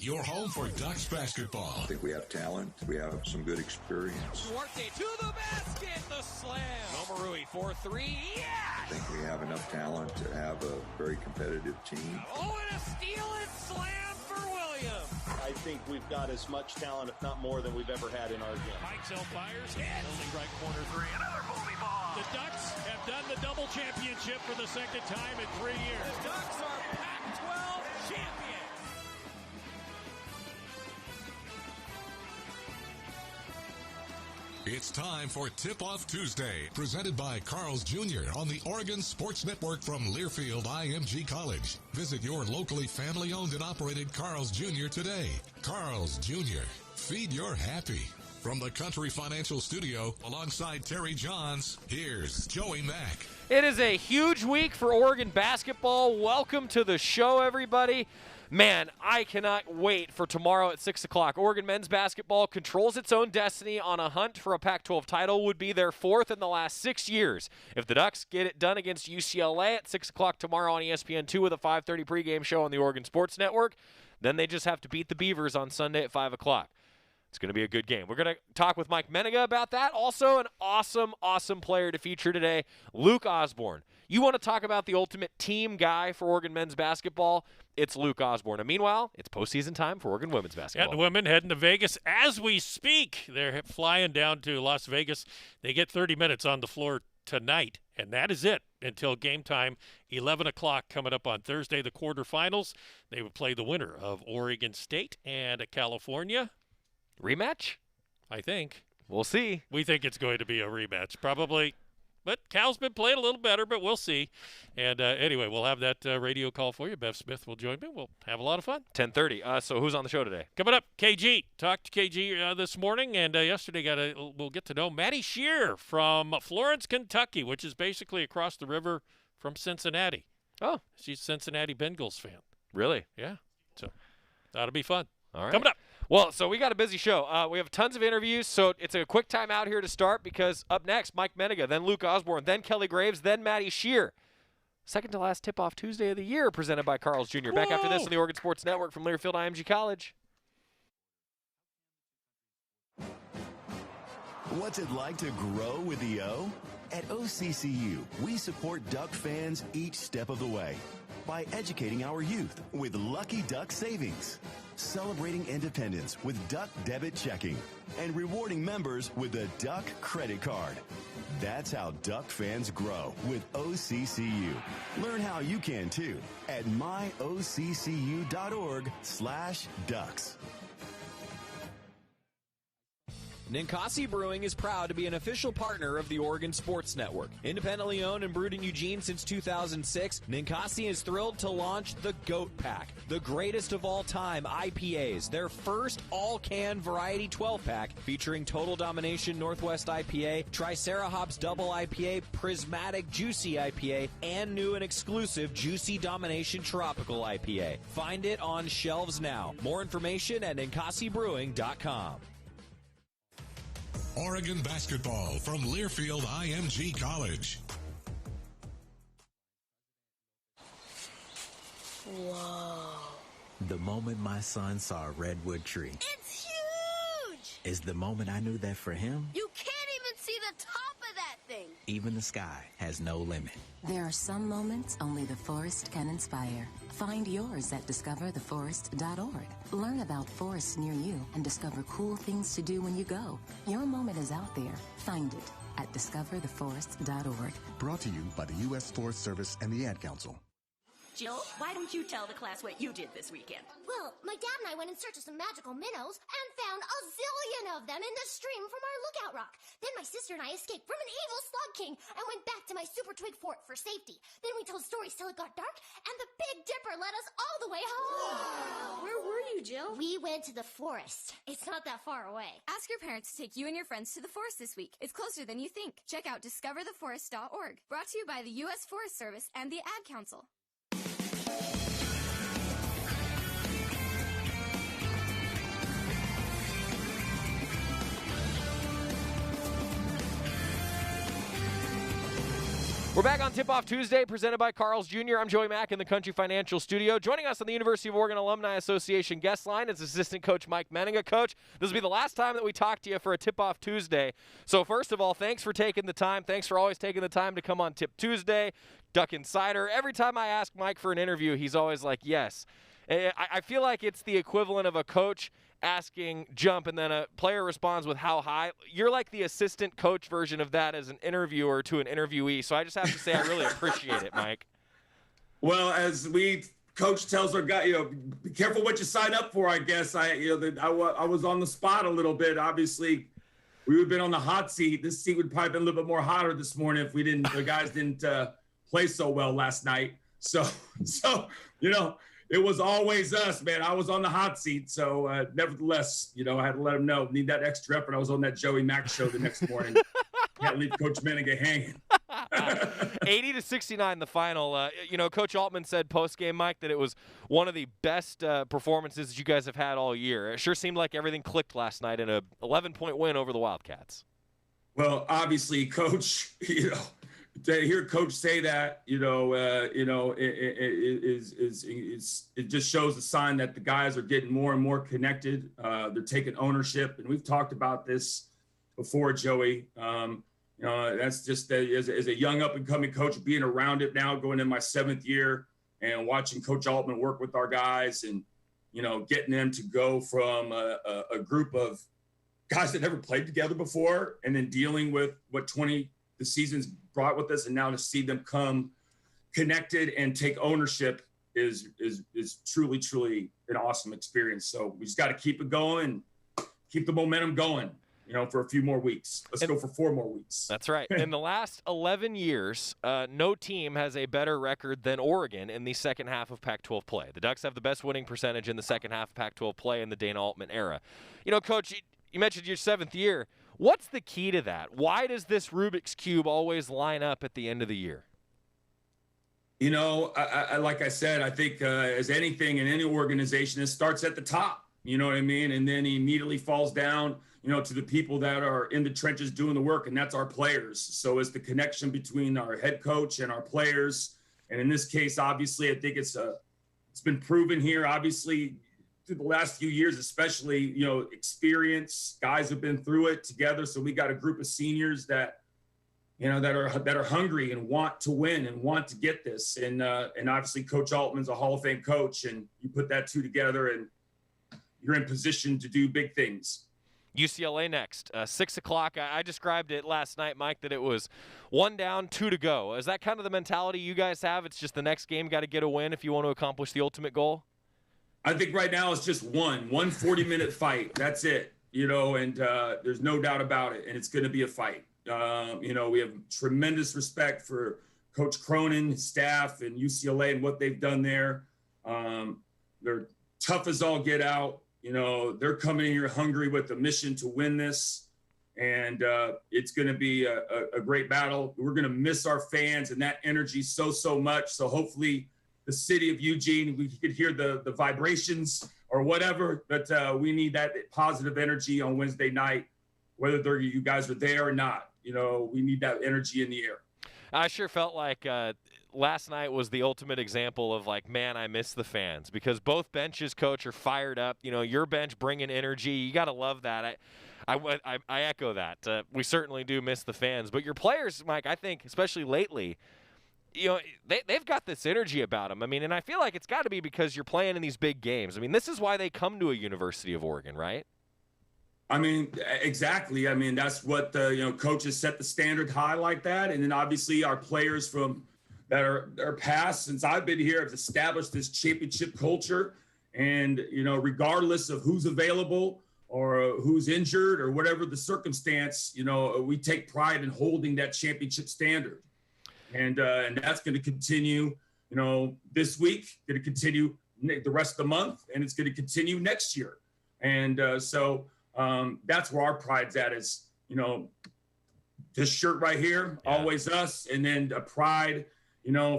your home for Ducks basketball. I think we have talent. We have some good experience. Duarte to the basket, the slam. Omarui for three, yes! I think we have enough talent to have a very competitive team. Oh, and a steal and slam for Williams. I think we've got as much talent, if not more, than we've ever had in our game. Pikesell fires, hit. Only right corner three, another bully ball. The Ducks have done the double championship for the second time in 3 years. The Ducks are Pac-12 champions. It's time for Tip-Off Tuesday, presented by Carl's Jr. on the Oregon Sports Network from Learfield IMG College. Visit your locally family-owned and operated Carl's Jr. today. Carl's Jr. Feed your happy. From the Country Financial Studio, alongside Terry Jonz, here's Joey Mack. It is a huge week for Oregon basketball. Welcome to the show, everybody. Man, I cannot wait for tomorrow at 6 o'clock. Oregon men's basketball controls its own destiny on a hunt for a Pac-12 title. Would be their fourth in the last 6 years. If the Ducks get it done against UCLA at 6 o'clock tomorrow on ESPN2 with a 5:30 pregame show on the Oregon Sports Network, then they just have to beat the Beavers on Sunday at 5 o'clock. It's going to be a good game. We're going to talk with Mike Mennenga about that. Also, an awesome player to feature today, Luke Osborn. You want to talk about the ultimate team guy for Oregon men's basketball? It's Luke Osborn. And meanwhile, it's postseason time for Oregon women's basketball. Yeah, the women heading to Vegas as we speak. They're flying down to Las Vegas. They get 30 minutes on the floor tonight, and that is it until game time, 11 o'clock coming up on Thursday, the quarterfinals. They would play the winner of Oregon State and California. Rematch? I think. We'll see. We think it's going to be a rematch, probably. But Cal's been playing a little better, but we'll see. And anyway, we'll have that radio call for you. Bev Smith will join me. We'll have a lot of fun. 10:30. So who's on the show today? Coming up, KG. Talked to KG this morning, and yesterday we'll get to know Maddie Shcerr from Florence, Kentucky, which is basically across the river from Cincinnati. Oh. She's a Cincinnati Bengals fan. Really? Yeah. So that'll be fun. All right. Coming up. Well, so we got a busy show. We have tons of interviews, so it's a quick time out here to start because up next, Mike Mennenga, then Luke Osborn, then Kelly Graves, then Maddie Shcerr. Second to last tip-off Tuesday of the year presented by Carl's Jr. Back after this on the Oregon Sports Network from Learfield IMG College. What's it like to grow with the O? At OCCU, we support Duck fans each step of the way by educating our youth with Lucky Duck Savings, celebrating independence with Duck Debit Checking, and rewarding members with the Duck Credit Card. That's how Duck fans grow with OCCU. Learn how you can too at myoccu.org/ducks. Ninkasi Brewing is proud to be an official partner of the Oregon Sports Network. Independently owned and brewed in Eugene since 2006, Ninkasi is thrilled to launch the GOAT Pack, the greatest of all time IPAs, their first all-can variety 12-pack featuring Total Domination Northwest IPA, Tricera Hops Double IPA, Prismatic Juicy IPA, and new and exclusive Juicy Domination Tropical IPA. Find it on shelves now. More information at ninkasibrewing.com. Oregon basketball from Learfield IMG College. Whoa. The moment my son saw a redwood tree. It's huge! Is the moment I knew that for him, You can't even see the top of that thing. even the sky has no limit. There are some moments only the forest can inspire. Find yours at discovertheforest.org. Learn about forests near you and discover cool things to do when you go. Your moment is out there. Find it at discovertheforest.org. Brought to you by the U.S. Forest Service and the Ad Council. Jill, why don't you tell the class what you did this weekend? Well, my dad and I went in search of some magical minnows and found a zillion of them in the stream from our lookout rock. Then my sister and I escaped from an evil slug king and went back to my super twig fort for safety. Then we told stories till it got dark, and the Big Dipper led us all the way home. Wow. Where were you, Jill? We went to the forest. It's not that far away. Ask your parents to take you and your friends to the forest this week. It's closer than you think. Check out discovertheforest.org. Brought to you by the U.S. Forest Service and the Ad Council. We're back on Tip-Off Tuesday, presented by Carl's Jr. I'm Joey Mack in the Country Financial Studio. Joining us on the University of Oregon Alumni Association guest line is assistant coach Mike Mennenga. Coach, this will be the last time that we talk to you for a Tip-Off Tuesday. So first of all, thanks for taking the time. Thanks for always taking the time to come on Tip Tuesday, Duck Insider. Every time I ask Mike for an interview, he's always like, yes. I feel like it's the equivalent of a coach asking jump and then a player responds with how high. You're like the assistant coach version of that as an interviewer to an interviewee. So I just have to say I really appreciate it, Mike. Well, as coach tells our guy, be careful what you sign up for, I guess. I was on the spot a little bit. Obviously, we would have been on the hot seat. This seat would probably been a little bit more hotter this morning if the guys didn't play so well last night. So it was always us, man. I was on the hot seat. So nevertheless, I had to let him know, need that extra effort. I was on that Joey Mack show the next morning. Can't leave Coach Mennenga hanging. 80-69 the final. Coach Altman said post-game, Mike, that it was one of the best performances that you guys have had all year. It sure seemed like everything clicked last night in a 11-point win over the Wildcats. Well, obviously, Coach, to hear Coach say that, it just shows a sign that the guys are getting more and more connected. They're taking ownership, and we've talked about this before, Joey. That's just as a young up-and-coming coach, being around it now, going in my 7th year, and watching Coach Altman work with our guys, and getting them to go from a group of guys that never played together before, and then dealing with what the season's brought with us, and now to see them come connected and take ownership is truly, truly an awesome experience. So we just got to keep it going, keep the momentum going, for a few more weeks. Let's go for 4 more weeks. That's right. In the last 11 years, no team has a better record than Oregon in the second half of Pac-12 play. The Ducks have the best winning percentage in the second half of Pac-12 play in the Dana Altman era. Coach, you mentioned your 7th year. What's the key to that? Why does this Rubik's Cube always line up at the end of the year? Like I said, I think as anything in any organization, it starts at the top, you know what I mean? And then he immediately falls down, to the people that are in the trenches doing the work, and that's our players. So it's the connection between our head coach and our players. And in this case, obviously, I think it's been proven here, obviously, through the last few years, especially, experience. Guys have been through it together. So we got a group of seniors that are hungry and want to win and want to get this. And obviously Coach Altman's a Hall of Fame coach, and you put that two together and you're in position to do big things. UCLA next, 6 o'clock. I described it last night, Mike, that it was 1 down, 2 to go. Is that kind of the mentality you guys have? It's just the next game got to get a win if you want to accomplish the ultimate goal? I think right now it's just one 40-minute fight. That's it, and there's no doubt about it. And it's going to be a fight. We have tremendous respect for Coach Cronin, his staff, and UCLA and what they've done there. They're tough as all get out. They're coming in here hungry with a mission to win this. And it's going to be a great battle. We're going to miss our fans and that energy so much. So hopefully the city of Eugene, we could hear the vibrations or whatever, but we need that positive energy on Wednesday night, whether you guys are there or not. We need that energy in the air. I sure felt like last night was the ultimate example of man, I miss the fans, because both benches, Coach, are fired up. Your bench bringing energy. You got to love that. I echo that. We certainly do miss the fans, but your players, Mike, I think, especially lately, they've got this energy about them. And I feel like it's got to be because you're playing in these big games. This is why they come to a University of Oregon, right? Exactly. That's what coaches set the standard high like that. And then obviously our players that are past since I've been here have established this championship culture. And, regardless of who's available or who's injured or whatever the circumstance, we take pride in holding that championship standard. And that's going to continue, this week, going to continue the rest of the month, and it's going to continue next year. And so that's where our pride's at is, this shirt right here, always us, and then a pride,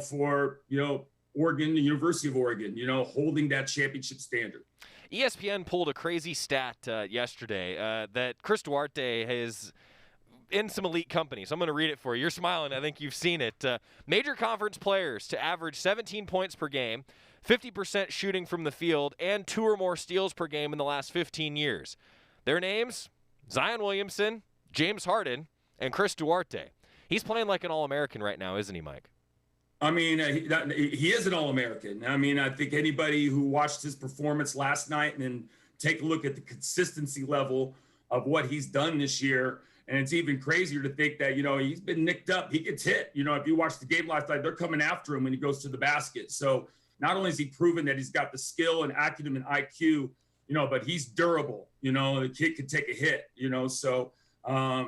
for, Oregon, the University of Oregon, holding that championship standard. ESPN pulled a crazy stat yesterday that Chris Duarte has in some elite company, so I'm going to read it for you. You're smiling. I think you've seen it. Major conference players to average 17 points per game, 50% shooting from the field, and 2 or more steals per game in the last 15 years. Their names, Zion Williamson, James Harden, and Chris Duarte. He's playing like an All-American right now, isn't he, Mike? I mean, he is an All-American. I mean, I think anybody who watched his performance last night and then take a look at the consistency level of what he's done this year, and it's even crazier to think that, he's been nicked up. He gets hit. If you watch the game last night, they're coming after him when he goes to the basket. So not only has he proven that he's got the skill and acumen and IQ, but he's durable. The kid could take a hit, so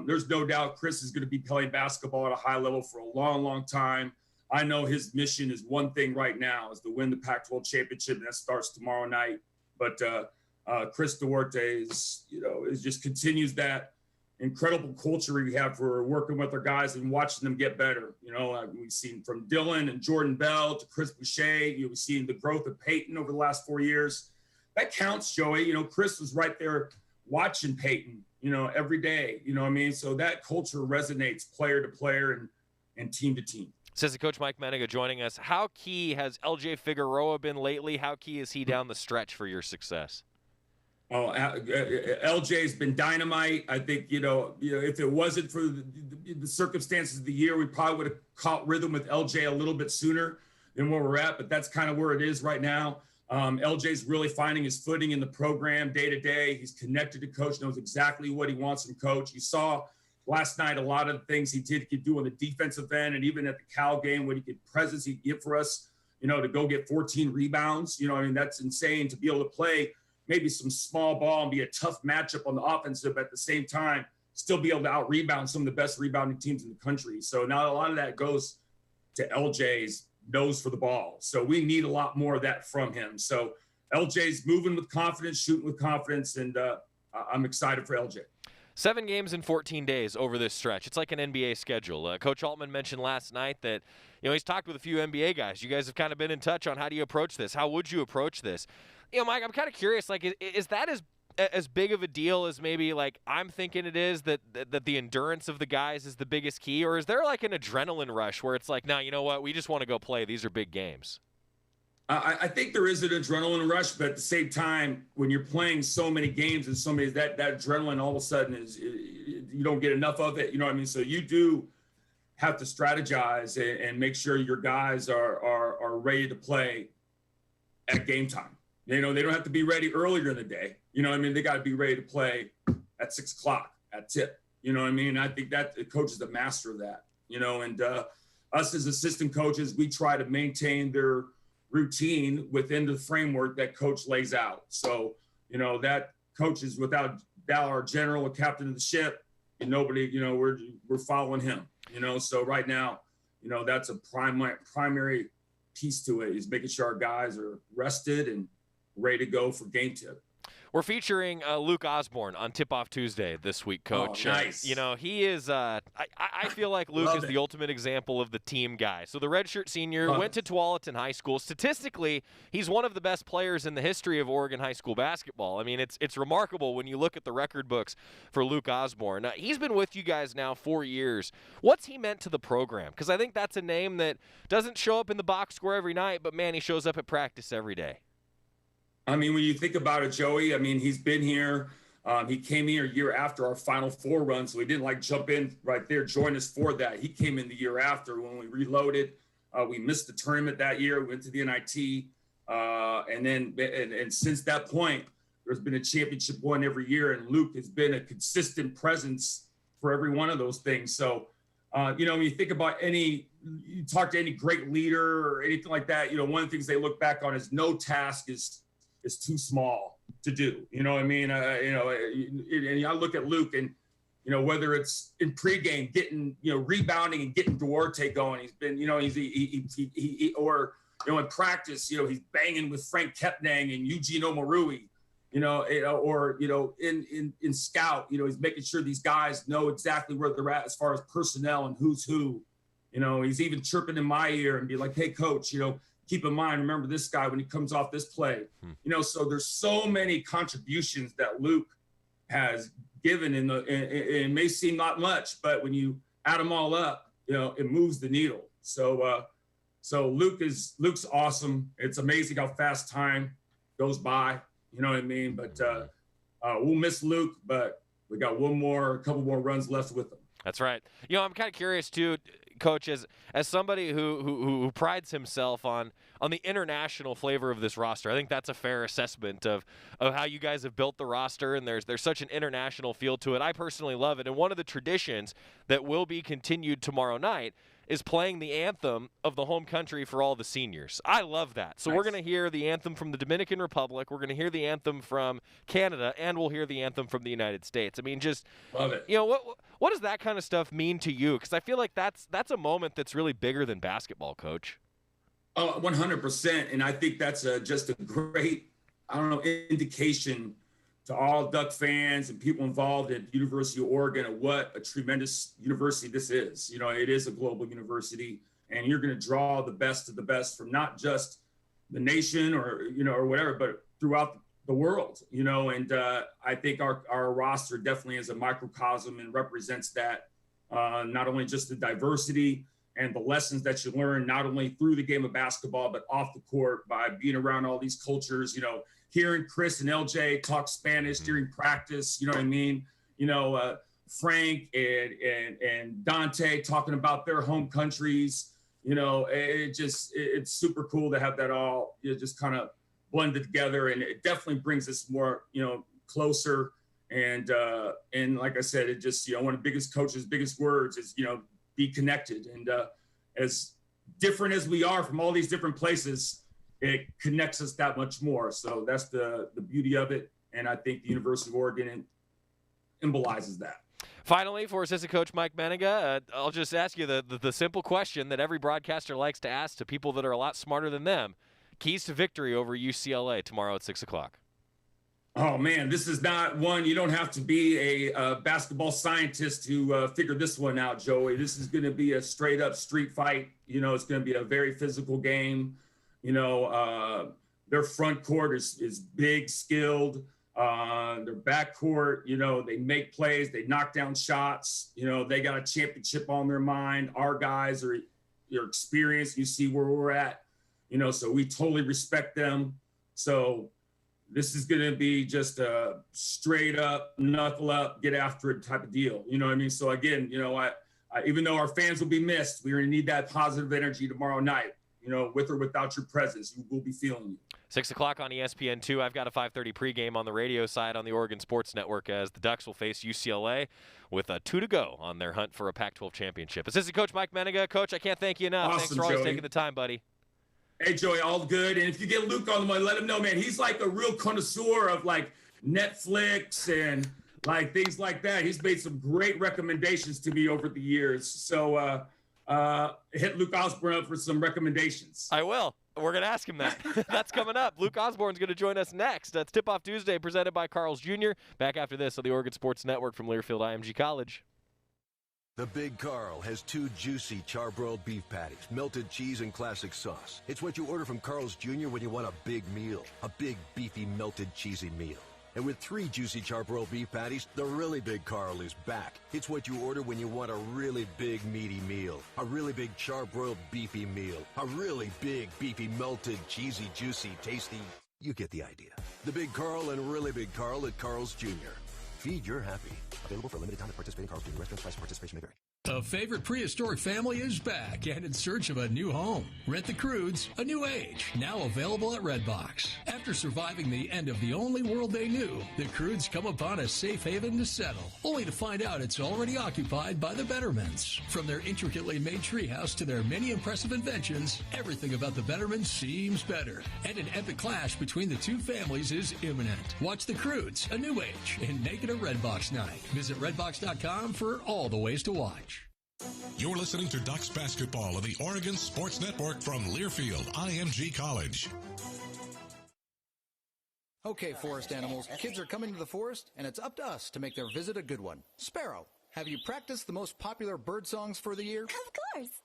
there's no doubt Chris is going to be playing basketball at a high level for a long, long time. I know his mission is one thing right now, is to win the Pac-12 championship, and that starts tomorrow night. But Chris Duarte is just continues that incredible culture we have for working with our guys and watching them get better. We've seen from Dylan and Jordan Bell to Chris Boucher. We've seen the growth of Peyton over the last 4 years. That counts, Joey. Chris was right there watching Peyton, every day. So that culture resonates player to player and team to team. Says the coach Mike Mennenga joining us. How key has LJ Figueroa been lately? How key is he down the stretch for your success? Oh, LJ's been dynamite. I think, if it wasn't for the circumstances of the year, we probably would have caught rhythm with LJ a little bit sooner than where we're at, but that's kind of where it is right now. LJ's really finding his footing in the program day to day. He's connected to coach, knows exactly what he wants from coach. You saw last night a lot of the things he could do on the defensive end, and even at the Cal game, what he could presence he'd give for us, to go get 14 rebounds. That's insane to be able to play maybe some small ball and be a tough matchup on the offensive, but at the same time, still be able to out-rebound some of the best rebounding teams in the country. So now a lot of that goes to LJ's nose for the ball. So we need a lot more of that from him. So LJ's moving with confidence, shooting with confidence, and I'm excited for LJ. 7 games in 14 days over this stretch. It's like an NBA schedule. Coach Altman mentioned last night that, he's talked with a few NBA guys. You guys have kind of been in touch on how do you approach this? How would you approach this? Mike, I'm kind of curious, is that as big of a deal as maybe I'm thinking it is, that the endurance of the guys is the biggest key? Or is there an adrenaline rush where it's nah, you know what? We just want to go play. These are big games. I think there is an adrenaline rush, but at the same time, when you're playing so many games and so many, that adrenaline all of a sudden you don't get enough of it. So you do have to strategize and make sure your guys are ready to play at game time. They don't have to be ready earlier in the day. They got to be ready to play at 6 o'clock at tip. I think that the coach is the master of that. And us as assistant coaches, we try to maintain their routine within the framework that coach lays out. So, that coach is without doubt our general, a captain of the ship, and nobody, we're following him, So right now, that's a primary piece to it, is making sure our guys are rested and ready to go for game tip. We're featuring Luke Osborn on Tip-Off Tuesday this week, Coach. Oh, nice. He is I feel like Luke is the ultimate example of the team guy. So the redshirt senior went to Tualatin High School. Statistically, he's one of the best players in the history of Oregon high school basketball. I mean, it's remarkable when you look at the record books for Luke Osborn. He's been with you guys now 4 years. What's he meant to the program? Because I think that's a name that doesn't show up in the box score every night, but, man, he shows up at practice every day. I mean, when you think about it, Joey, he's been here. He came here a year after our Final Four run, so he didn't jump in right there, join us for that. He came in the year after when we reloaded. We missed the tournament that year, went to the NIT. And since that point, there's been a championship won every year, and Luke has been a consistent presence for every one of those things. So, when you think about you talk to any great leader or anything like that, one of the things they look back on is no task is too small to do. And I look at Luke and, whether it's in pregame, getting, rebounding and getting Duarte going, he's been, or in practice, he's banging with Frank Kepnang and Eugene Omarui, in scout, he's making sure these guys know exactly where they're at as far as personnel and who's who. He's even chirping in my ear and be like, hey, coach, keep in mind, remember this guy when he comes off this play. So there's so many contributions that Luke has given, and it may seem not much, but when you add them all up, it moves the needle. So Luke's awesome. It's amazing how fast time goes by. You know what I mean? But we'll miss Luke, but we got a couple more runs left with him. That's right. I'm kind of curious too, Coach, as somebody who prides himself on the international flavor of this roster. I think that's a fair assessment of how you guys have built the roster, and there's such an international feel to it. I personally love it, and one of the traditions that will be continued tomorrow night is playing the anthem of the home country for all the seniors. I love that. So We're going to hear the anthem from the Dominican Republic, we're going to hear the anthem from Canada, and we'll hear the anthem from the United States. I mean, just love it. What does that kind of stuff mean to you? Because I feel like that's a moment that's really bigger than basketball, Coach. 100%, and I think that's just a great, indication to all Duck fans and people involved at the University of Oregon of what a tremendous university this is. It is a global university, and you're going to draw the best of the best from not just the nation or whatever, but throughout the world, and I think our roster definitely is a microcosm and represents that, not only just the diversity and the lessons that you learn, not only through the game of basketball, but off the court by being around all these cultures, hearing Chris and LJ talk Spanish during practice, you know what I mean? Frank and Dante talking about their home countries, it's super cool to have that all just kind of blended together. And it definitely brings us more, closer. And like I said, it just, one of the biggest coaches' biggest words is, be connected. And as different as we are from all these different places, it connects us that much more. So that's the beauty of it. And I think the University of Oregon symbolizes that. Finally, for assistant coach Mike Mennenga, I'll just ask you the simple question that every broadcaster likes to ask to people that are a lot smarter than them. Keys to victory over UCLA tomorrow at 6 o'clock. Oh, man, this is not one. You don't have to be a basketball scientist to figure this one out, Joey. This is going to be a straight-up street fight. It's going to be a very physical game. Their front court is big, skilled. Their back court, they make plays. They knock down shots. They got a championship on their mind. Our guys are experienced. You see where we're at. So we totally respect them. So this is going to be just a straight up, knuckle up, get after it type of deal. You know what I mean? So again, I even though our fans will be missed, we're going to need that positive energy tomorrow night. With or without your presence, we will be feeling you. 6 o'clock on ESPN2. I've got a 5:30 pregame on the radio side on the Oregon Sports Network as the Ducks will face UCLA with 2 to go on their hunt for a Pac-12 championship. Assistant Coach Mike Mennenga. Coach, I can't thank you enough. Awesome, thanks for always Joey. taking the time, buddy. Hey, Joey, all good. And if you get Luke on the way, let him know, man. He's like a real connoisseur of like Netflix and like things like that. He's made some great recommendations to me over the years. So hit Luke Osborn up for some recommendations. I will. We're going to ask him that. That's coming up. Luke Osborn's going to join us next. That's Tip-Off Tuesday presented by Carl's Jr. Back after this on the Oregon Sports Network from Learfield IMG College. The Big Carl has 2 juicy charbroiled beef patties, melted cheese, and classic sauce. It's what you order from Carl's Jr. when you want a big meal, a big, beefy, melted, cheesy meal. And with 3 juicy charbroiled beef patties, the really Big Carl is back. It's what you order when you want a really big, meaty meal, a really big charbroiled beefy meal, a really big, beefy, melted, cheesy, juicy, tasty. You get the idea. The Big Carl and really Big Carl at Carl's Jr. Feed your happy. Available for a limited time at participating Carl's Jr. restaurants. Price and participation may vary. A favorite prehistoric family is back and in search of a new home. Rent the Crudes, A New Age, now available at Redbox. After surviving the end of the only world they knew, the Crudes come upon a safe haven to settle, only to find out it's already occupied by the Betterments. From their intricately made treehouse to their many impressive inventions, everything about the Betterments seems better. And an epic clash between the 2 families is imminent. Watch the Crudes, A New Age, and make it a Redbox night. Visit redbox.com for all the ways to watch. You're listening to Ducks basketball on the Oregon Sports Network from Learfield IMG College. Okay, forest animals, kids are coming to the forest, and it's up to us to make their visit a good one. Sparrow, have you practiced the most popular bird songs for the year? Of course.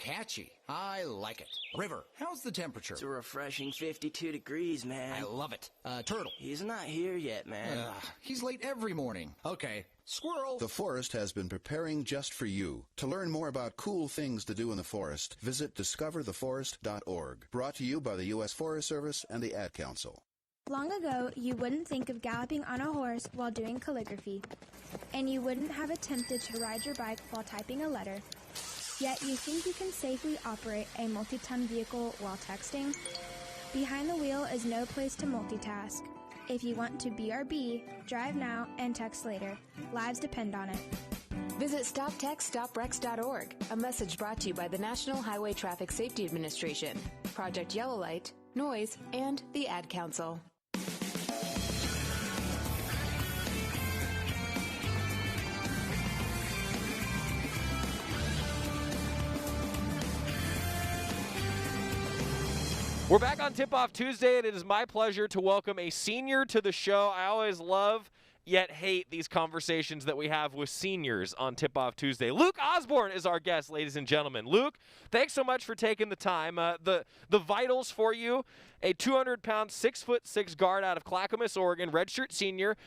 catchy. I like it. River, how's the temperature? It's a refreshing 52 degrees, man. I love it. Turtle. He's not here yet, man. He's late every morning. Okay. Squirrel. The Forest has been preparing just for you. To learn more about cool things to do in the forest, visit discovertheforest.org. Brought to you by the U.S. Forest Service and the Ad Council. Long ago, you wouldn't think of galloping on a horse while doing calligraphy, and you wouldn't have attempted to ride your bike while typing a letter. Yet you think you can safely operate a multi-ton vehicle while texting? Behind the wheel is no place to multitask. If you want to BRB, drive now and text later. Lives depend on it. Visit StopTextStopWrecks.org, a message brought to you by the National Highway Traffic Safety Administration, Project Yellow Light, Noise, and the Ad Council. We're back on Tip-Off Tuesday, and it is my pleasure to welcome a senior to the show. I always love, yet hate, these conversations that we have with seniors on Tip-Off Tuesday. Luke Osborn is our guest, ladies and gentlemen. Luke, thanks so much for taking the time. The vitals for you, a 200-pound, 6'6" guard out of Clackamas, Oregon, redshirt senior,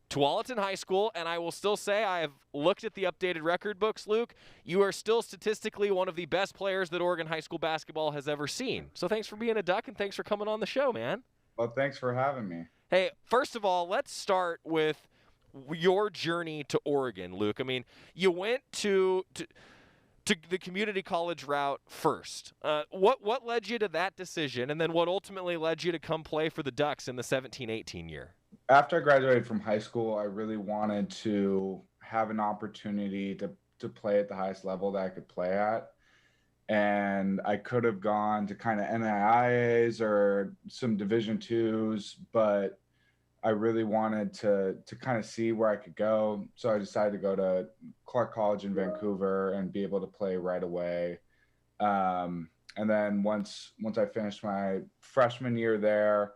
Tualatin High School, and I will still say I have looked at the updated record books, Luke. You are still statistically one of the best players that Oregon high school basketball has ever seen. So thanks for being a Duck, and thanks for coming on the show, man. Well, thanks for having me. Hey, first of all, let's start with your journey to Oregon, Luke. I mean, you went to the community college route first. What led you to that decision, and then what ultimately led you to come play for the Ducks in the 17-18 year? After I graduated from high school, I really wanted to have an opportunity to play at the highest level that I could play at. And I could have gone to kind of NAIAs or some Division IIs, but I really wanted to kind of see where I could go. So I decided to go to Clark College in Vancouver and be able to play right away. And then once I finished my freshman year there,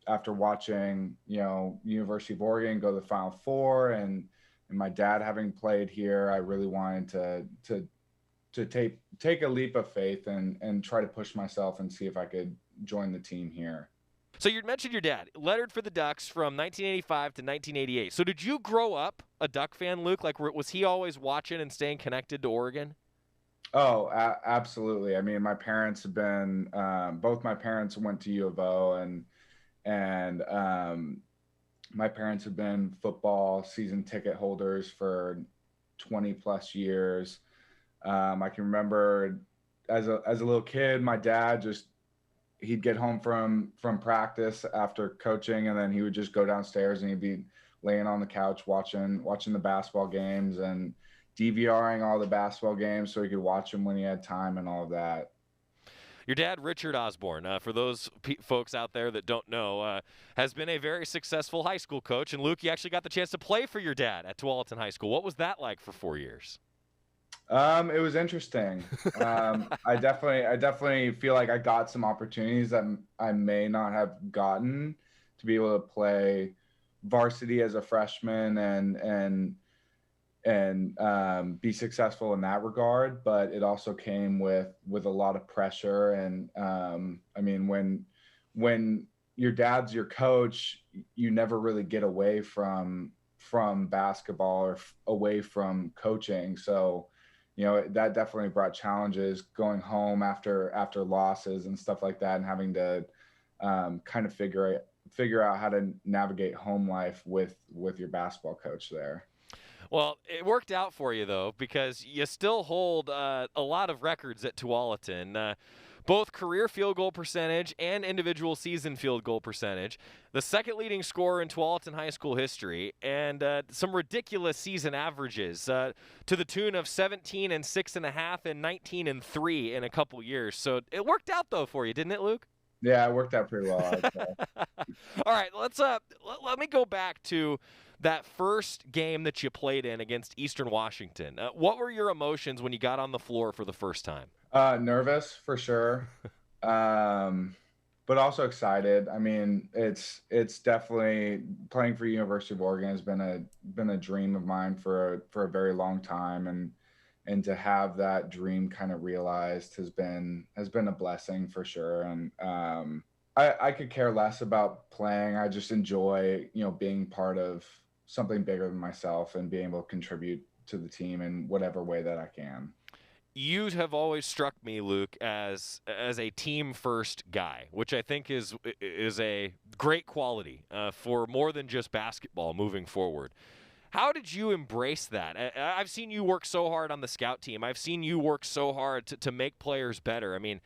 after watching, University of Oregon go to the Final Four and my dad having played here, I really wanted to take a leap of faith and try to push myself and see if I could join the team here. So you mentioned your dad, lettered for the Ducks from 1985 to 1988. So did you grow up a Duck fan, Luke? Like, was he always watching and staying connected to Oregon? Oh, absolutely. I mean, my parents have been, both my parents went to U of O, and my parents have been football season ticket holders for 20 plus years. I can remember as a little kid, my dad he'd get home from practice after coaching, and then he would just go downstairs and he'd be laying on the couch watching the basketball games and DVRing all the basketball games so he could watch them when he had time and all of that. Your dad, Richard Osborn, for those folks out there that don't know, has been a very successful high school coach. And Luke, you actually got the chance to play for your dad at Tualatin High School. What was that like for 4 years? It was interesting. I definitely feel like I got some opportunities that I may not have gotten to be able to play varsity as a freshman and be successful in that regard. But it also came with a lot of pressure. And I mean, when your dad's your coach, you never really get away from basketball or away from coaching. So, that definitely brought challenges going home after losses and stuff like that, and having to kind of figure out how to navigate home life with your basketball coach there. Well, it worked out for you, though, because you still hold a lot of records at Tualatin, both career field goal percentage and individual season field goal percentage, the second leading scorer in Tualatin High School history, and some ridiculous season averages to the tune of 17 and 6.5 and 19 and 3 in a couple years. So it worked out, though, for you, didn't it, Luke? Yeah, it worked out pretty well, I'd say. All right, let me go back to that first game that you played in against Eastern Washington. What were your emotions when you got on the floor for the first time? Nervous, for sure, but also excited. I mean, it's definitely playing for University of Oregon has been a dream of mine for a very long time, to have that dream kind of realized has been a blessing for sure. And I could care less about playing. I just enjoy, being part of something bigger than myself and being able to contribute to the team in whatever way that I can. You have always struck me, Luke, as a team first guy, which I think is a great quality for more than just basketball moving forward. How did you embrace that? I've seen you work so hard on the scout team. I've seen you work so hard to make players better. I mean,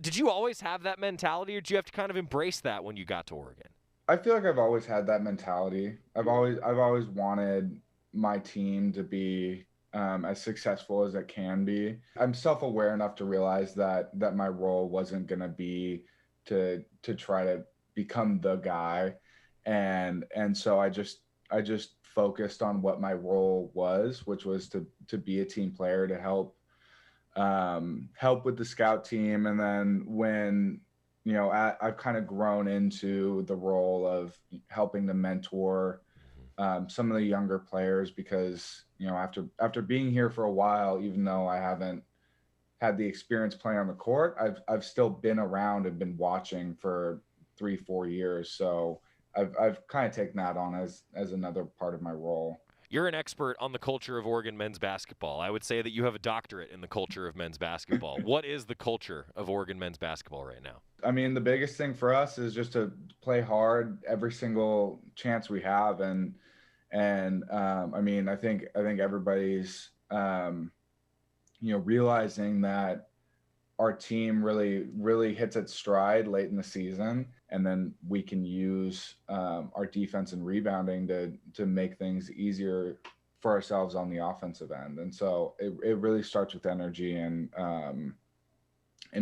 did you always have that mentality, or did you have to kind of embrace that when you got to Oregon? I feel like I've always had that mentality. I've always wanted my team to be as successful as it can be. I'm self-aware enough to realize that my role wasn't going to be to try to become the guy, and so I just focused on what my role was, which was to be a team player, to help with the scout team. And then when I've kind of grown into the role of helping to mentor some of the younger players, because after being here for a while, even though I haven't had the experience playing on the court, I've still been around and been watching for 3-4 years. So I've kind of taken that on as another part of my role. You're an expert on the culture of Oregon men's basketball. I would say that you have a doctorate in the culture of men's basketball. What is the culture of Oregon men's basketball right now? I mean, the biggest thing for us is just to play hard every single chance we have, and I mean, I think everybody's realizing that our team really hits its stride late in the season, and then we can use our defense and rebounding to make things easier for ourselves on the offensive end. And so it really starts with energy and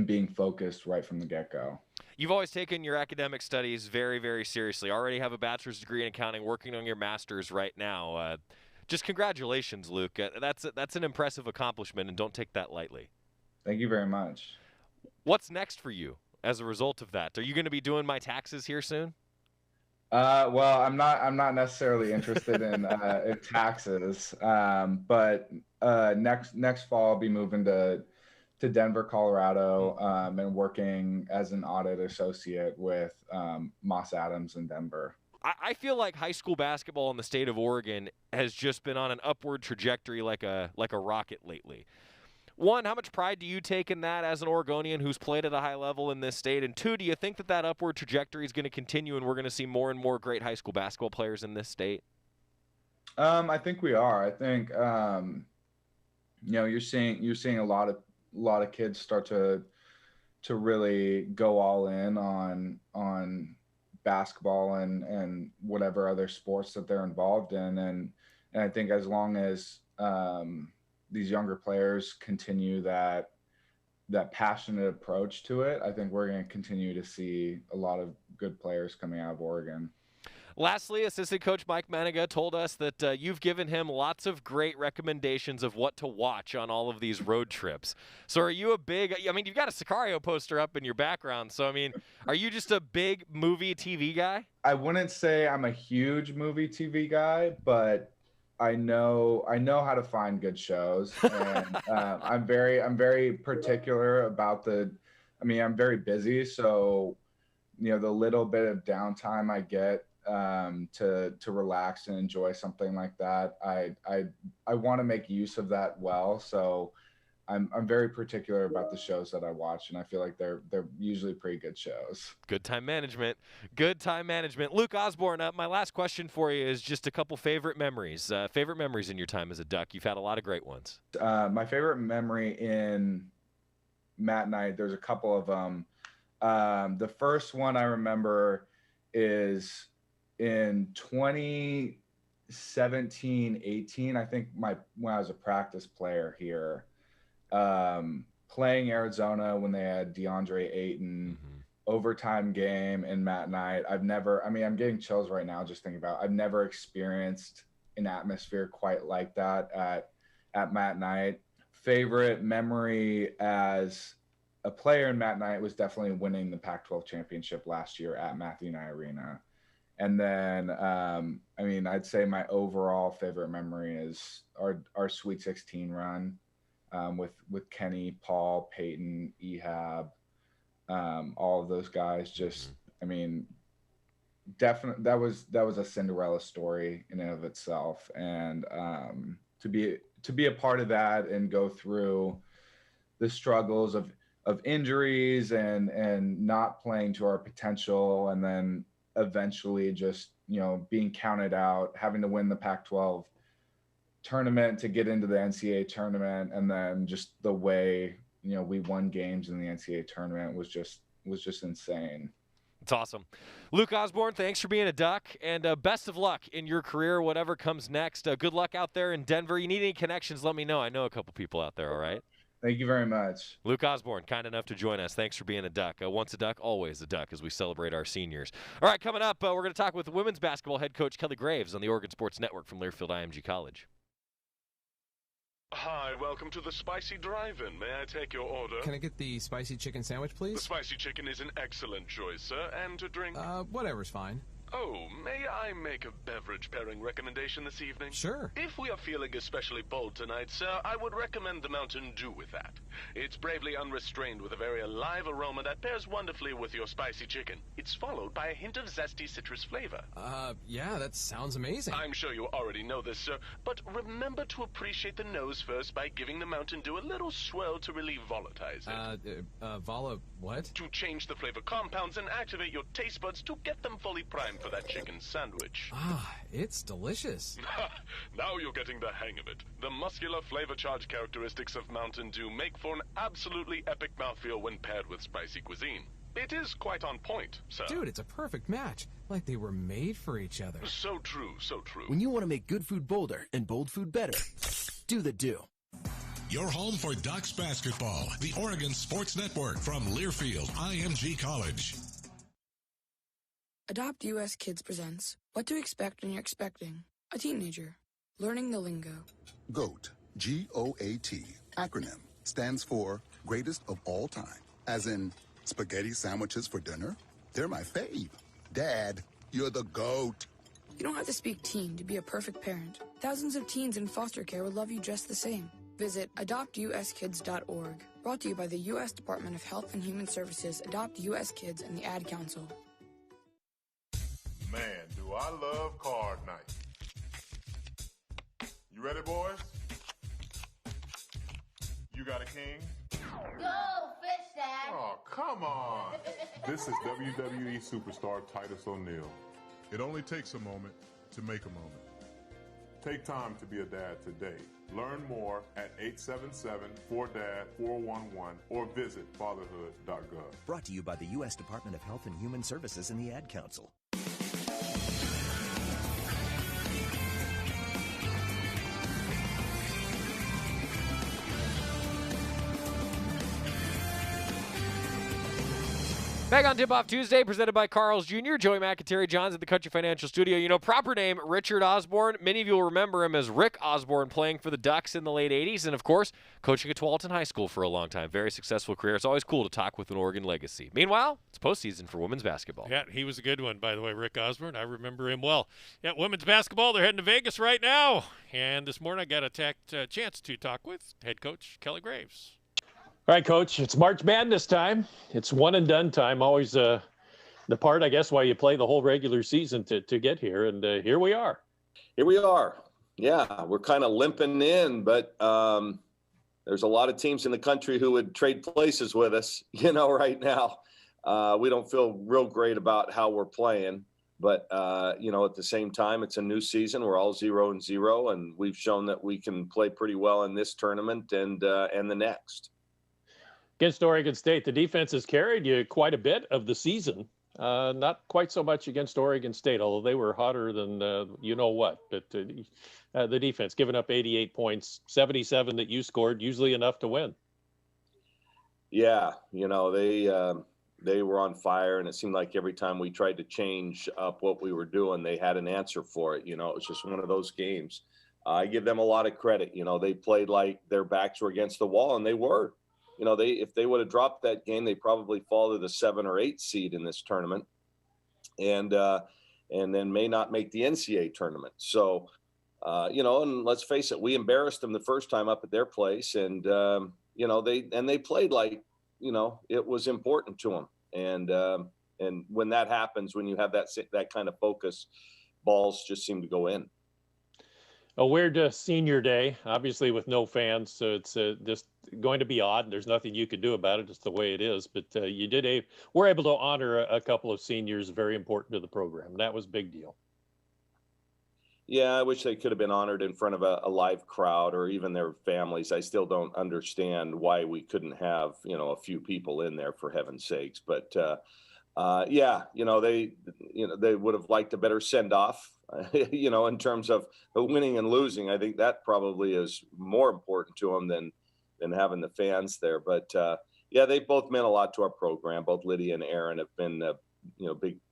being focused right from the get-go. You've always taken your academic studies very, very seriously. Already have a bachelor's degree in accounting, working on your master's right now. Just congratulations, Luke. That's an impressive accomplishment, and don't take that lightly. Thank you very much. What's next for you as a result of that? Are you going to be doing my taxes here soon? Well, I'm not necessarily interested in taxes, but next fall I'll be moving to Denver, Colorado, and working as an audit associate with Moss Adams in Denver. I feel like high school basketball in the state of Oregon has just been on an upward trajectory like a rocket lately. One, how much pride do you take in that as an Oregonian who's played at a high level in this state? And two, do you think that upward trajectory is going to continue and we're going to see more and more great high school basketball players in this state? I think we are. I think you're seeing a lot of kids start to really go all in on basketball and whatever other sports that they're involved in, and I think as long as these younger players continue that passionate approach to it, I think we're going to continue to see a lot of good players coming out of Oregon. Lastly, assistant coach Mike Mennenga told us that you've given him lots of great recommendations of what to watch on all of these road trips. So are you you've got a Sicario poster up in your background. So, I mean, are you just a big movie TV guy? I wouldn't say I'm a huge movie TV guy, but I know how to find good shows, and I'm very particular about I'm very busy, so the little bit of downtime I get to relax and enjoy something like that, I want to make use of that well. So I'm very particular about the shows that I watch, and I feel like they're usually pretty good shows. Good time management. Good time management. Luke Osborn, my last question for you is just a couple favorite memories. Favorite memories in your time as a Duck. You've had a lot of great ones. My favorite memory in Matt Knight, there's a couple of them. The first one I remember is in 2017-18, I think when I was a practice player here, playing Arizona when they had DeAndre Ayton, overtime game in Matt Knight. I'm getting chills right now just thinking about it. I've never experienced an atmosphere quite like that at Matt Knight. Favorite memory as a player in Matt Knight was definitely winning the Pac-12 championship last year at Matthew Knight Arena. And then, I'd say my overall favorite memory is our Sweet 16 run. with Kenny, Paul, Peyton, Ehab, all of those guys. Just, I mean, definitely that was a Cinderella story in and of itself, and to be a part of that and go through the struggles of injuries and not playing to our potential, and then eventually just, being counted out, having to win the Pac-12 tournament to get into the NCAA tournament, and then just the way, we won games in the NCAA tournament was just insane. It's awesome. Luke Osborn, thanks for being a Duck, and best of luck in your career, whatever comes next. Good luck out there in Denver. You need any connections, let me know. I know a couple people out there, all right? Thank you very much. Luke Osborn, kind enough to join us. Thanks for being a Duck. Once a Duck, always a Duck, as we celebrate our seniors. All right, coming up, we're going to talk with women's basketball head coach Kelly Graves on the Oregon Sports Network from Learfield IMG College. Hi, welcome to the Spicy Drive-In. May I take your order? Can I get the spicy chicken sandwich, please? The spicy chicken is an excellent choice, sir. And to drink? Whatever's fine. Oh, may I make a beverage pairing recommendation this evening? Sure. If we are feeling especially bold tonight, sir, I would recommend the Mountain Dew with that. It's bravely unrestrained with a very alive aroma that pairs wonderfully with your spicy chicken. It's followed by a hint of zesty citrus flavor. Yeah, that sounds amazing. I'm sure you already know this, sir, but remember to appreciate the nose first by giving the Mountain Dew a little swirl to relieve volatilize it. What? To change the flavor compounds and activate your taste buds to get them fully primed for that chicken sandwich. It's delicious. Now you're getting the hang of it. The muscular flavor charge characteristics of Mountain Dew make for an absolutely epic mouthfeel when paired with spicy cuisine. It is quite on point, sir. Dude, it's a perfect match. Like they were made for each other. So true, so true. When you want to make good food bolder and bold food better, do the Dew. Your home for Ducks basketball, the Oregon Sports Network from Learfield IMG College. Adopt US Kids presents What to Expect When You're Expecting a Teenager. Learning the Lingo. GOAT, G-O-A-T, acronym, stands for Greatest of All Time. As in, spaghetti sandwiches for dinner? They're my fave. Dad, you're the GOAT. You don't have to speak teen to be a perfect parent. Thousands of teens in foster care would love you just the same. Visit adoptuskids.org. Brought to you by the U.S. Department of Health and Human Services, Adopt U.S. Kids, and the Ad Council. Man, do I love card night. You ready, boys? You got a king? Go, fish, Dad. Oh, come on. This is WWE superstar Titus O'Neil. It only takes a moment to make a moment. Take time to be a dad today. Learn more at 877-4DAD-411 or visit fatherhood.gov. Brought to you by the U.S. Department of Health and Human Services and the Ad Council. Back on Tip-Off Tuesday, presented by Carl's Jr., Joey Mack and Terry Jonz at the Country Financial Studio. You know, proper name, Richard Osborn. Many of you will remember him as Rick Osborn, playing for the Ducks in the late 80s, and, of course, coaching at Tualatin High School for a long time. Very successful career. It's always cool to talk with an Oregon legacy. Meanwhile, it's postseason for women's basketball. Yeah, he was a good one, by the way, Rick Osborn. I remember him well. Yeah, women's basketball, they're heading to Vegas right now. And this morning I got a chance to talk with head coach Kelly Graves. All right, Coach, it's March Madness time. It's one and done time. Always the part, I guess, why you play the whole regular season to get here. And here we are. Here we are. Yeah, we're kind of limping in, but there's a lot of teams in the country who would trade places with us, right now. We don't feel real great about how we're playing. But, at the same time, it's a new season. We're all 0-0, and we've shown that we can play pretty well in this tournament and the next. Against Oregon State, the defense has carried you quite a bit of the season. Not quite so much against Oregon State, although they were hotter than you-know-what. But the defense, giving up 88 points, 77 that you scored, usually enough to win. Yeah, they were on fire, and it seemed like every time we tried to change up what we were doing, they had an answer for it. It was just one of those games. I give them a lot of credit. They played like their backs were against the wall, and they were. If they would have dropped that game, they probably fall to the 7 or 8 seed in this tournament, and then may not make the NCAA tournament. So, And let's face it, we embarrassed them the first time up at their place, and they played like, it was important to them. And when that happens, when you have that kind of focus, balls just seem to go in. A weird senior day, obviously with no fans, so it's just going to be odd. There's nothing you could do about it, just the way it is. But we're able to honor a couple of seniors, very important to the program. That was a big deal. Yeah, I wish they could have been honored in front of a live crowd or even their families. I still don't understand why we couldn't have, a few people in there, for heaven's sakes. But they would have liked a better send off, in terms of the winning and losing. I think that probably is more important to them than having the fans there. But they both meant a lot to our program. Both Lydia and Aaron have been,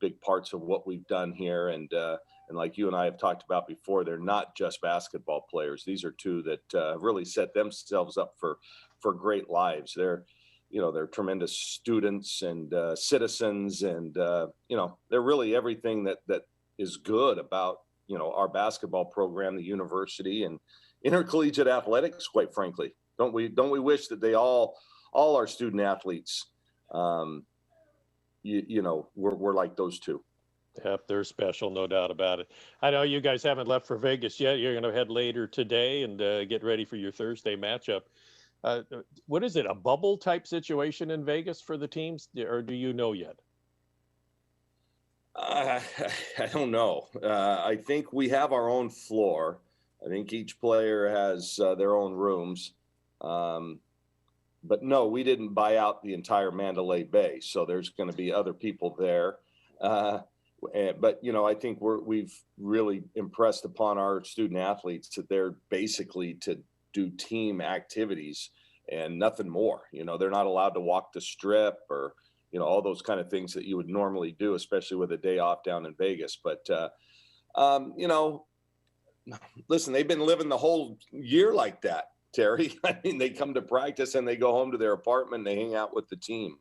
big parts of what we've done here. And like you and I have talked about before, they're not just basketball players. These are two that really set themselves up for great lives. They're tremendous students and citizens, and they're really everything that is good about our basketball program, the university, and intercollegiate athletics. Quite frankly, don't we wish that they all our student athletes, were like those two. Yep, they're special, no doubt about it. I know you guys haven't left for Vegas yet. You're going to head later today and get ready for your Thursday matchup. What is it, a bubble type situation in Vegas for the teams, or do you know yet? I don't know. I think we have our own floor. I think each player has their own rooms. But no, we didn't buy out the entire Mandalay Bay, so there's going to be other people there. But I think we've really impressed upon our student athletes that they're basically to do team activities and nothing more. They're not allowed to walk the strip or all those kind of things that you would normally do, especially with a day off down in Vegas. But listen, they've been living the whole year like that, Terry. I mean, they come to practice and they go home to their apartment and they hang out with the team.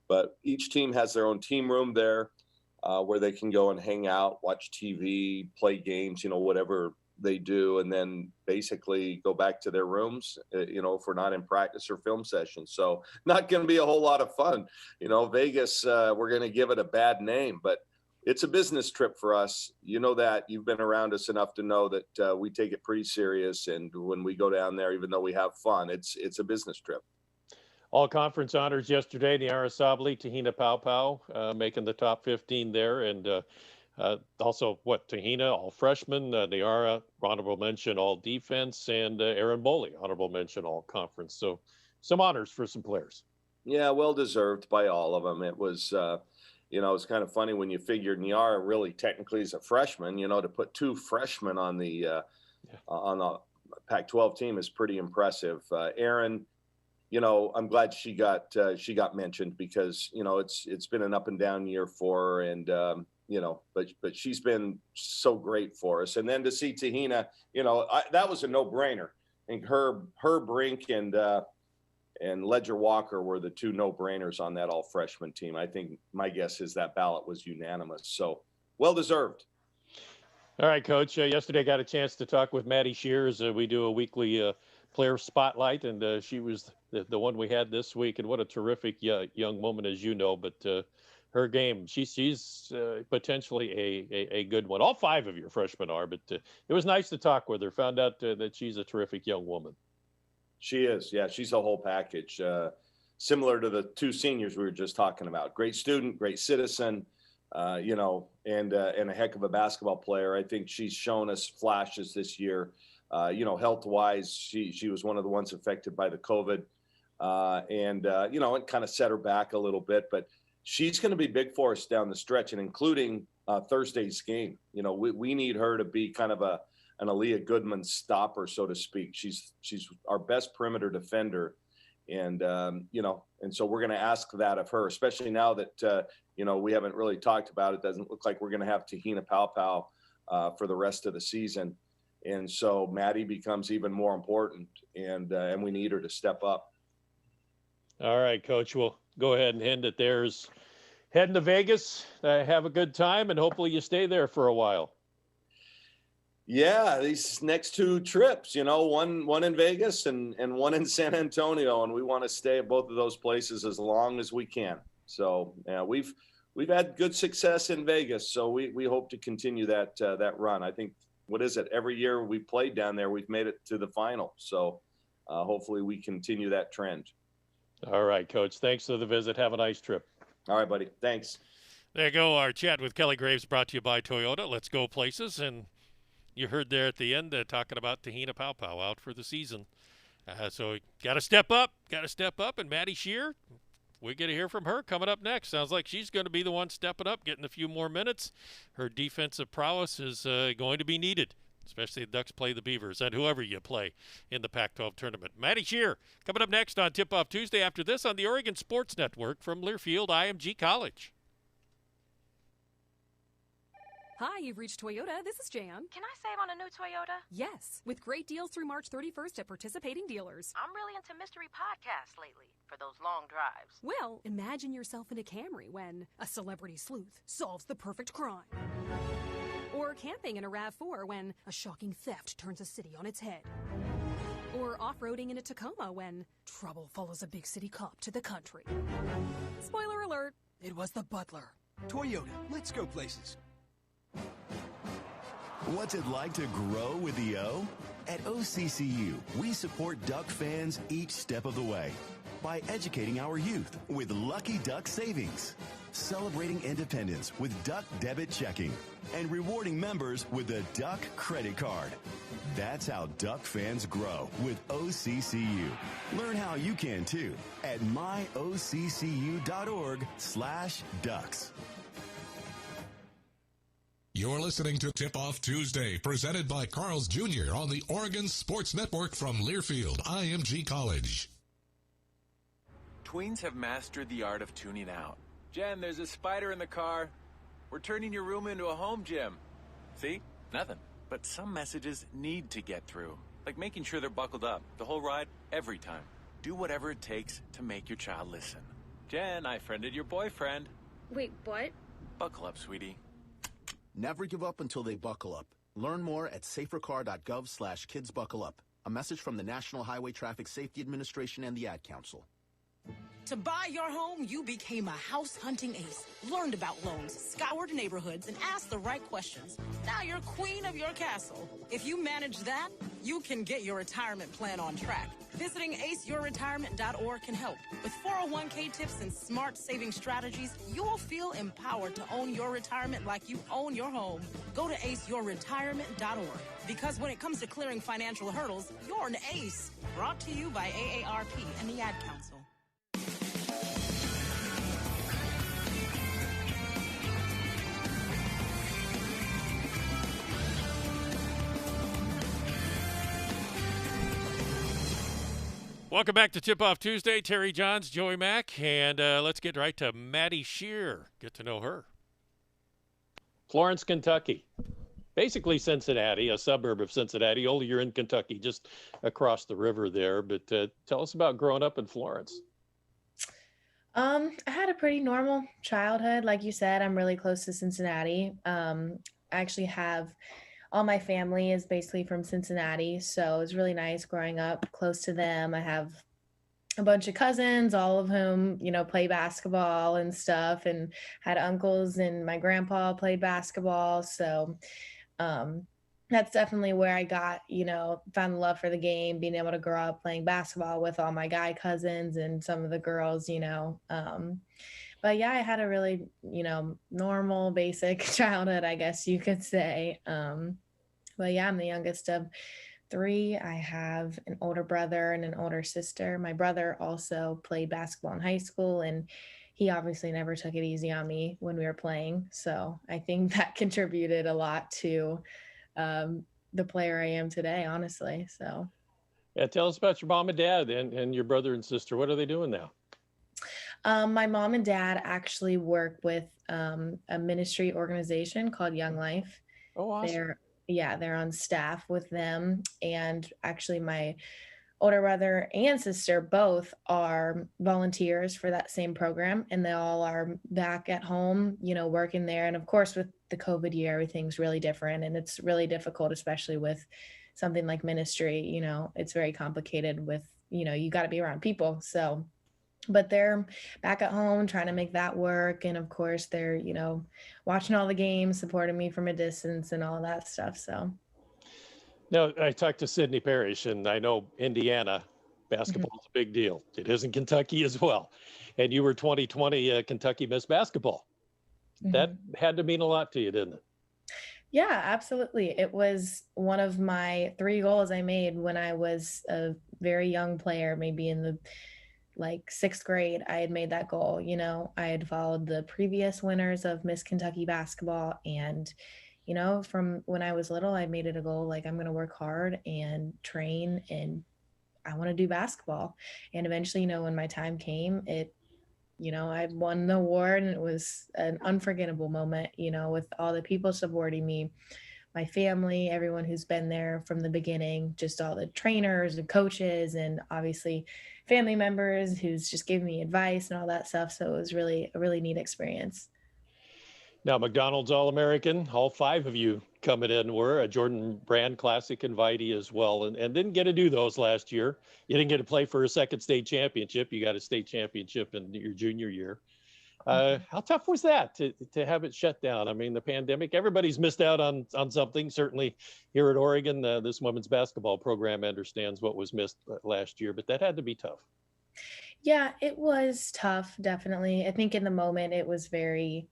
But each team has their own team room there, where they can go and hang out, watch TV, play games, whatever they do, and then basically go back to their rooms, if we're not in practice or film sessions. So not going to be a whole lot of fun. Vegas, we're going to give it a bad name, but it's a business trip for us. That you've been around us enough to know that we take it pretty serious. And when we go down there, even though we have fun, it's a business trip. All conference honors yesterday. Niara Sabli, Tahina Paupau, making the top 15 there. And also, Tahina, all freshmen, Niara, honorable mention, all defense, and Aaron Boley, honorable mention, all conference. So some honors for some players. Yeah, well-deserved by all of them. It was, it's kind of funny when you figure Niara really technically is a freshman, to put two freshmen on the Pac-12 team is pretty impressive. Aaron, I'm glad she got mentioned because, it's been an up and down year for her, and, but she's been so great for us. And then to see Tahina, that was a no-brainer. I think her Brink and Ledger Walker were the two no-brainers on that all freshman team. I think my guess is that ballot was unanimous. So well-deserved. All right, Coach. Yesterday I got a chance to talk with Maddie Shcerr. We do a weekly player spotlight, and she was the one we had this week. And what a terrific young woman, as you know. But her game, she's potentially a good one. All five of your freshmen are, but it was nice to talk with her. Found out that she's a terrific young woman. She is. Yeah, she's a whole package. Similar to the two seniors we were just talking about. Great student, great citizen, and a heck of a basketball player. I think she's shown us flashes this year. Health-wise, she was one of the ones affected by the COVID, it kind of set her back a little bit. But she's going to be big for us down the stretch, and including Thursday's game. We need her to be kind of an Aaliyah Goodman stopper, so to speak. She's our best perimeter defender, and so we're going to ask that of her, especially now that we haven't really talked about it. Doesn't look like we're going to have Tahina Paupau for the rest of the season. And so Maddie becomes even more important, and we need her to step up. All right, Coach, we'll go ahead and end it there. Heading to Vegas, have a good time, and hopefully you stay there for a while. Yeah, these next 2 trips, one in Vegas and one in San Antonio, and we want to stay at both of those places as long as we can. So yeah, we've had good success in Vegas, so we hope to continue that run. I think, what is it? Every year we played down there, we've made it to the final. So hopefully we continue that trend. All right, Coach. Thanks for the visit. Have a nice trip. All right, buddy. Thanks. There you go. Our chat with Kelly Graves brought to you by Toyota. Let's go places. And you heard there at the end talking about Tahina Paupau out for the season. So got to step up. And Maddie Shcerr, we get to hear from her coming up next. Sounds like she's going to be the one stepping up, getting a few more minutes. Her defensive prowess is going to be needed, especially if the Ducks play the Beavers and whoever you play in the Pac-12 tournament. Maddie Shcerr coming up next on Tip-Off Tuesday. After this on the Oregon Sports Network from Learfield IMG College. Hi, you've reached Toyota. This is Jan. Can I save on a new Toyota? Yes, with great deals through March 31st at participating dealers. I'm really into mystery podcasts lately for those long drives. Well, imagine yourself in a Camry when a celebrity sleuth solves the perfect crime. Or camping in a RAV4 when a shocking theft turns a city on its head. Or off-roading in a Tacoma when trouble follows a big city cop to the country. Spoiler alert, it was the butler. Toyota, let's go places. What's it like to grow with the O? At OCCU, we support Duck fans each step of the way by educating our youth with Lucky Duck Savings, celebrating independence with Duck Debit Checking, and rewarding members with the Duck Credit Card. That's how Duck fans grow with OCCU. Learn how you can too at myoccu.org/ducks. You're listening to Tip-Off Tuesday, presented by Carl's Jr. on the Oregon Sports Network from Learfield IMG College. Tweens have mastered the art of tuning out. Jen, there's a spider in the car. We're turning your room into a home gym. See? Nothing. But some messages need to get through, like making sure they're buckled up the whole ride, every time. Do whatever it takes to make your child listen. Jen, I friended your boyfriend. Wait, what? Buckle up, sweetie. Never give up until they buckle up. Learn more at safercar.gov/kidsbuckleup. A message from the National Highway Traffic Safety Administration and the Ad Council. To buy your home, you became a house hunting ace, learned about loans, scoured neighborhoods, and asked the right questions. Now you're queen of your castle. If you manage that, you can get your retirement plan on track. Visiting aceyourretirement.org can help. With 401k tips and smart saving strategies, you'll feel empowered to own your retirement like you own your home. Go to aceyourretirement.org. Because when it comes to clearing financial hurdles, you're an ace. Brought to you by AARP and the Ad Council. Welcome back to Tip-Off Tuesday. Terry Jonz, Joey Mack, and let's get right to Maddie Shcerr. Get to know her. Florence, Kentucky. Basically Cincinnati, a suburb of Cincinnati. Only you're in Kentucky, just across the river there. But tell us about growing up in Florence. I had a pretty normal childhood. Like you said, I'm really close to Cincinnati. I actually have... all my family is basically from Cincinnati, so it was really nice growing up close to them. I have a bunch of cousins, all of whom, play basketball and stuff, and had uncles, and my grandpa played basketball. So that's definitely where I got, found the love for the game, being able to grow up playing basketball with all my guy cousins and some of the girls, But yeah, I had a really, normal, basic childhood, I guess you could say. But yeah, I'm the youngest of 3. I have an older brother and an older sister. My brother also played basketball in high school, and he obviously never took it easy on me when we were playing. So I think that contributed a lot to the player I am today, honestly. So yeah, tell us about your mom and dad and your brother and sister. What are they doing now? My mom and dad actually work with a ministry organization called Young Life. Oh, awesome. They're on staff with them. And actually my older brother and sister both are volunteers for that same program, and they all are back at home, working there. And of course, with the COVID year, everything's really different, and it's really difficult, especially with something like ministry. It's very complicated with, you got to be around people. So, but they're back at home trying to make that work. And of course they're, watching all the games, supporting me from a distance and all that stuff. So. Now, I talked to Sydney Parrish, and I know Indiana basketball is a big deal. It is in Kentucky as well. And you were 2020 Kentucky Miss Basketball. That had to mean a lot to you, didn't it? Yeah, absolutely. It was one of my 3 goals I made when I was a very young player, maybe in the 6th grade. I had made that goal. I had followed the previous winners of Miss Kentucky basketball, and from when I was little, I made it a goal, I'm going to work hard and train, and I want to do basketball. And eventually, when my time came, I won the award, and it was an unforgettable moment, with all the people supporting me, my family, everyone who's been there from the beginning, just all the trainers and coaches, and obviously family members who's just giving me advice and all that stuff. So it was really a really neat experience. Now, McDonald's All-American, all 5 of you coming in were a Jordan Brand Classic invitee as well, and didn't get to do those last year. You didn't get to play for a second state championship. You got a state championship in your junior year. How tough was that to have it shut down? I mean, the pandemic, everybody's missed out on something. Certainly here at Oregon, this women's basketball program understands what was missed last year, but that had to be tough. Yeah, it was tough, definitely. I think in the moment it was very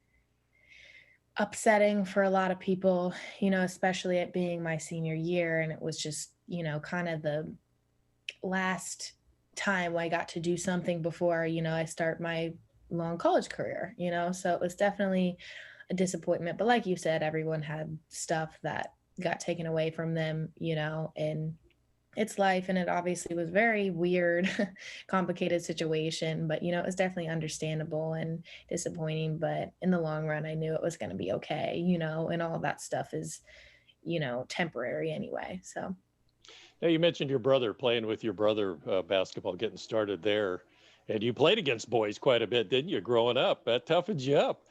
upsetting for a lot of people, especially it being my senior year. And it was just, kind of the last time I got to do something before, I start my long college career, so it was definitely a disappointment. But like you said, everyone had stuff that got taken away from them, and it's life. And it obviously was very weird, complicated situation, but it was definitely understandable and disappointing. But in the long run, I knew it was going to be okay, and all of that stuff is, temporary anyway. So. Now, you mentioned your brother, playing with your brother basketball, getting started there. And you played against boys quite a bit, didn't you, growing up? That toughens you up.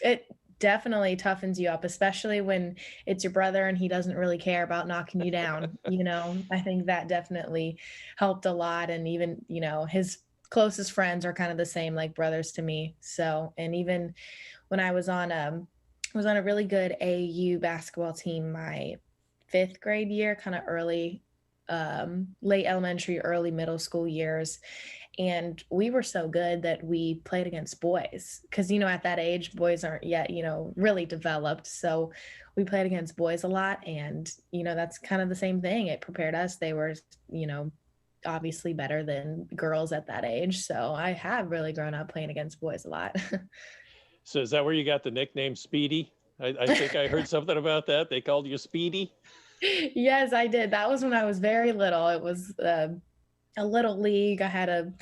It definitely toughens you up, especially when it's your brother and he doesn't really care about knocking you down. I think that definitely helped a lot. And even, his closest friends are kind of the same, like brothers to me. So, and even when I was on a really good AAU basketball team my 5th grade year, kind of early, late elementary, early middle school years. And we were so good that we played against boys because, at that age, boys aren't yet, really developed. So we played against boys a lot. And, that's kind of the same thing. It prepared us. They were, obviously better than girls at that age. So I have really grown up playing against boys a lot. So is that where you got the nickname Speedy? I think I heard something about that. They called you Speedy? Yes, I did. That was when I was very little. It was a little league. I had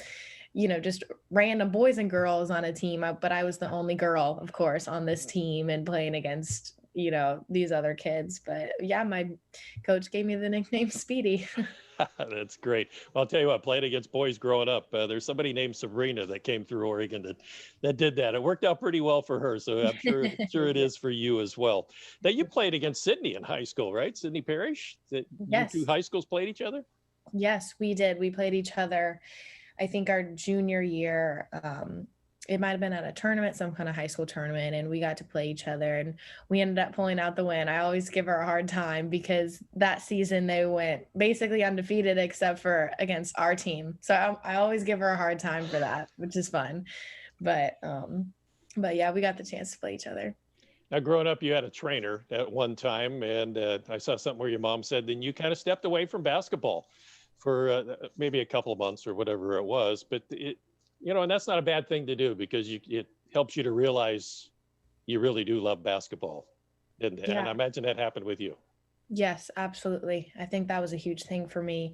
just random boys and girls on a team, but I was the only girl, of course, on this team and playing against, these other kids. But yeah, my coach gave me the nickname Speedy. That's great. Well, I'll tell you what, playing against boys growing up, there's somebody named Sabrina that came through Oregon that did that. It worked out pretty well for her. So I'm sure it is for you as well. Now, you played against Sydney in high school, right? Sydney Parrish? Yes. You 2 high schools played each other? Yes, we did. We played each other, I think our junior year. It might have been at a tournament, some kind of high school tournament, and we got to play each other, and we ended up pulling out the win. I always give her a hard time because that season they went basically undefeated except for against our team. So I always give her a hard time for that, which is fun. But yeah, we got the chance to play each other. Now, growing up, you had a trainer at one time, and I saw something where your mom said then you kind of stepped away from basketball for maybe a couple of months or whatever it was. But and that's not a bad thing to do because it helps you to realize you really do love basketball. And I imagine that happened with you. Yes, absolutely. I think that was a huge thing for me.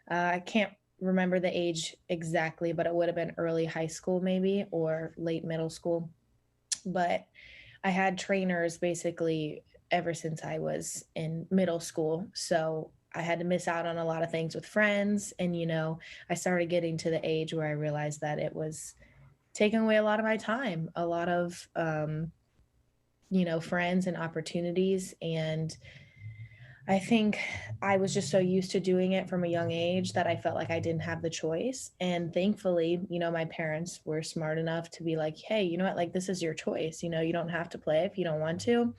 I can't remember the age exactly, but it would have been early high school maybe or late middle school. But I had trainers basically ever since I was in middle school. So I had to miss out on a lot of things with friends. And, I started getting to the age where I realized that it was taking away a lot of my time, a lot of, friends and opportunities. And I think I was just so used to doing it from a young age that I felt like I didn't have the choice. And thankfully, my parents were smart enough to be like, hey, you know what, like, this is your choice. You don't have to play if you don't want to.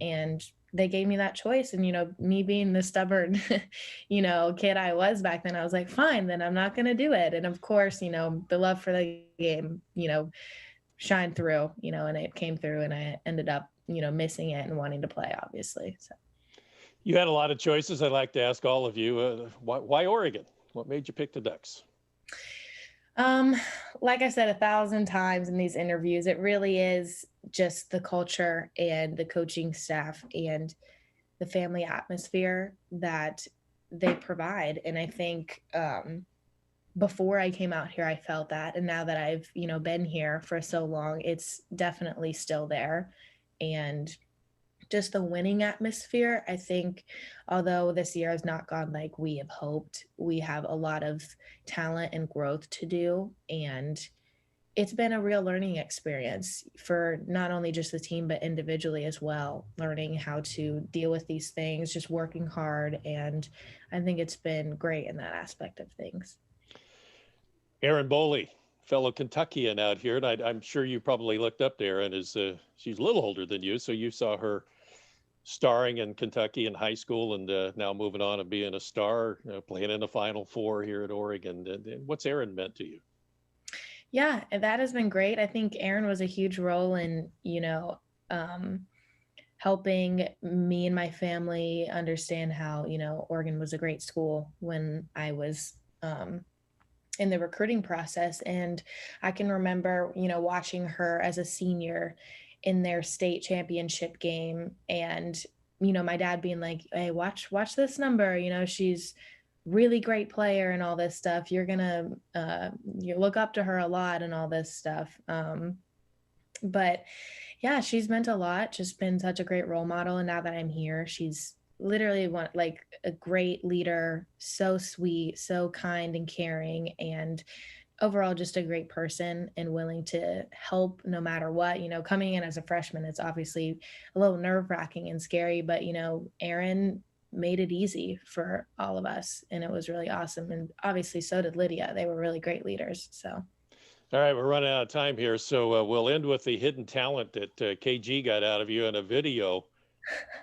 And they gave me that choice. And, me being the stubborn, kid I was back then, I was like, fine, then I'm not going to do it. And of course, the love for the game, shined through, and it came through, and I ended up, missing it and wanting to play, obviously. So. You had a lot of choices. I'd like to ask all of you, why Oregon? What made you pick the Ducks? Like I said 1,000 times in these interviews, it really is just the culture and the coaching staff and the family atmosphere that they provide. And I think, before I came out here, I felt that. And now that I've, been here for so long, it's definitely still there. And just the winning atmosphere, I think, although this year has not gone like we have hoped, we have a lot of talent and growth to do. And it's been a real learning experience for not only just the team, but individually as well, learning how to deal with these things, just working hard. And I think it's been great in that aspect of things. Erin Boley, fellow Kentuckian out here, and I'm sure you probably looked up to Erin. She's a little older than you, so you saw her starring in Kentucky in high school, and now moving on and being a star, playing in the Final Four here at Oregon. What's Erin meant to you? Yeah, that has been great. I think Erin was a huge role in, helping me and my family understand how, Oregon was a great school when I was in the recruiting process. And I can remember, watching her as a senior in their state championship game. And, my dad being like, hey, watch this number, she's really great player and all this stuff. You're gonna, you look up to her a lot and all this stuff. But yeah, she's meant a lot, just been such a great role model. And now that I'm here, she's literally like a great leader, so sweet, so kind and caring, and overall just a great person and willing to help no matter what. Coming in as a freshman, it's obviously a little nerve-wracking and scary, but Erin made it easy for all of us, and it was really awesome. And obviously so did Lydia. They were really great leaders. So all right, we're running out of time here, so we'll end with the hidden talent that KG got out of you in a video.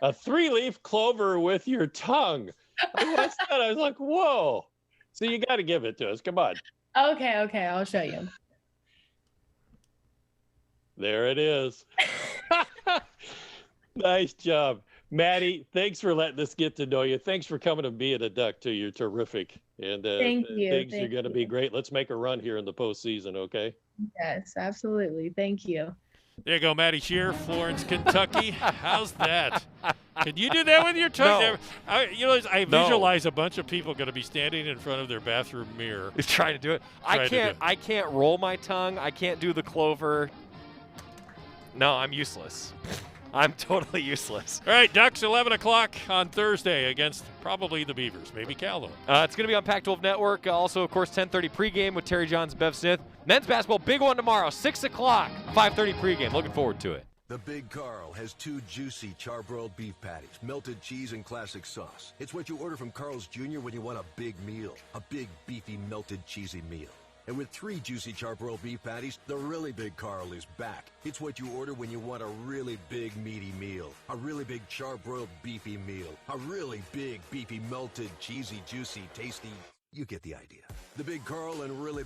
A 3-leaf clover with your tongue. I watched that. I was like, whoa. So you got to give it to us. Come on. Okay. I'll show you. There it is. Nice job. Maddie, thanks for letting us get to know you. Thanks for coming and being a Duck, too. You're terrific. And thank you. Things are going to be great. Let's make a run here in the postseason, okay? Yes, absolutely. Thank you. There you go, Maddie Shcerr, Florence, Kentucky. How's that? Can you do that with your tongue? No. I visualize a bunch of people going to be standing in front of their bathroom mirror. He's trying to do it. I can't roll my tongue. I can't do the clover. No, I'm useless. I'm totally useless. All right, Ducks, 11 o'clock on Thursday against probably the Beavers, maybe Cal. It's going to be on Pac-12 Network. Also, of course, 10:30 pregame with Terry Jonz, Bev Smith. Men's basketball, big one tomorrow, 6 o'clock, 5:30 pregame. Looking forward to it. The Big Carl has 2 juicy charbroiled beef patties, melted cheese, and classic sauce. It's what you order from Carl's Jr. when you want a big meal, a big, beefy, melted, cheesy meal. And with 3 juicy charbroiled beef patties, the really Big Carl is back. It's what you order when you want a really big, meaty meal, a really big charbroiled beefy meal, a really big, beefy, melted, cheesy, juicy, tasty. You get the idea. The Big Carl and really